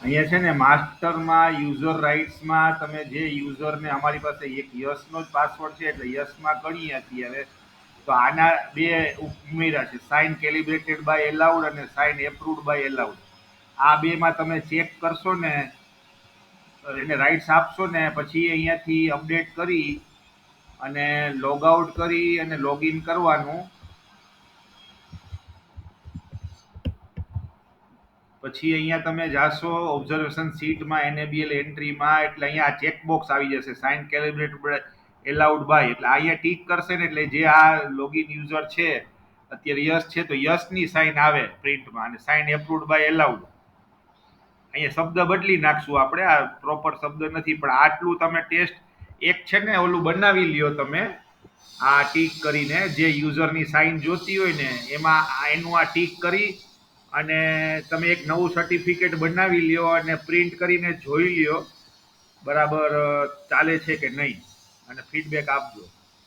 અહીંયા છે ને માસ્ટરમાં યુઝર રાઇટ્સમાં તમે જે યુઝરને અમારી પાસે એક યસનો જ પાસવર્ડ છે એટલે યસમાં ગણીએ અત્યારે તો આના બે ઉમેર્યા છે સાઇન કેલિબ્રેટેડ બાય એલાઉડ અને સાઇન એપ્રુવડ બાય એલાઉડ. આ બેમાં તમે ચેક કરશો ને એને રાઇટ્સ આપશો ને પછી અહીંયાથી અપડેટ કરી અને લોગ આઉટ કરી અને લોગિન કરવાનું. પછી અહીંયા તમે જાશો ઓબ્ઝર્વેશન સીટમાં એનેબલ એન્ટ્રીમાં એટલે અહીંયા ચેકબોક્સ આવી જશે સાઇન કેલિબ્રેટેડ એલાઉડ બાય એટલે અહીંયા ટીક કરશે ને એટલે જે આ લોગિન યુઝર છે અત્યારે યસ છે તો યસની સાઇન આવે પ્રિન્ટમાં અને સાઇન એપ્રુવડ બાય એલાઉડ. અહીંયા શબ્દ બદલી નાખશું આપણે, આ પ્રોપર શબ્દ નથી પણ આટલું તમે ટેસ્ટ એક છે ને ઓલું બનાવી લ્યો તમે આ ટીક કરીને જે યુઝરની સાઇન જોતી હોય ને એમાં એનું આ ટીક કરી અને તમે એક નવું સર્ટિફિકેટ બનાવી લ્યો અને પ્રિન્ટ કરીને જોઈ લ્યો બરાબર ચાલે છે કે નહીં અને ફીડબેક આપજો.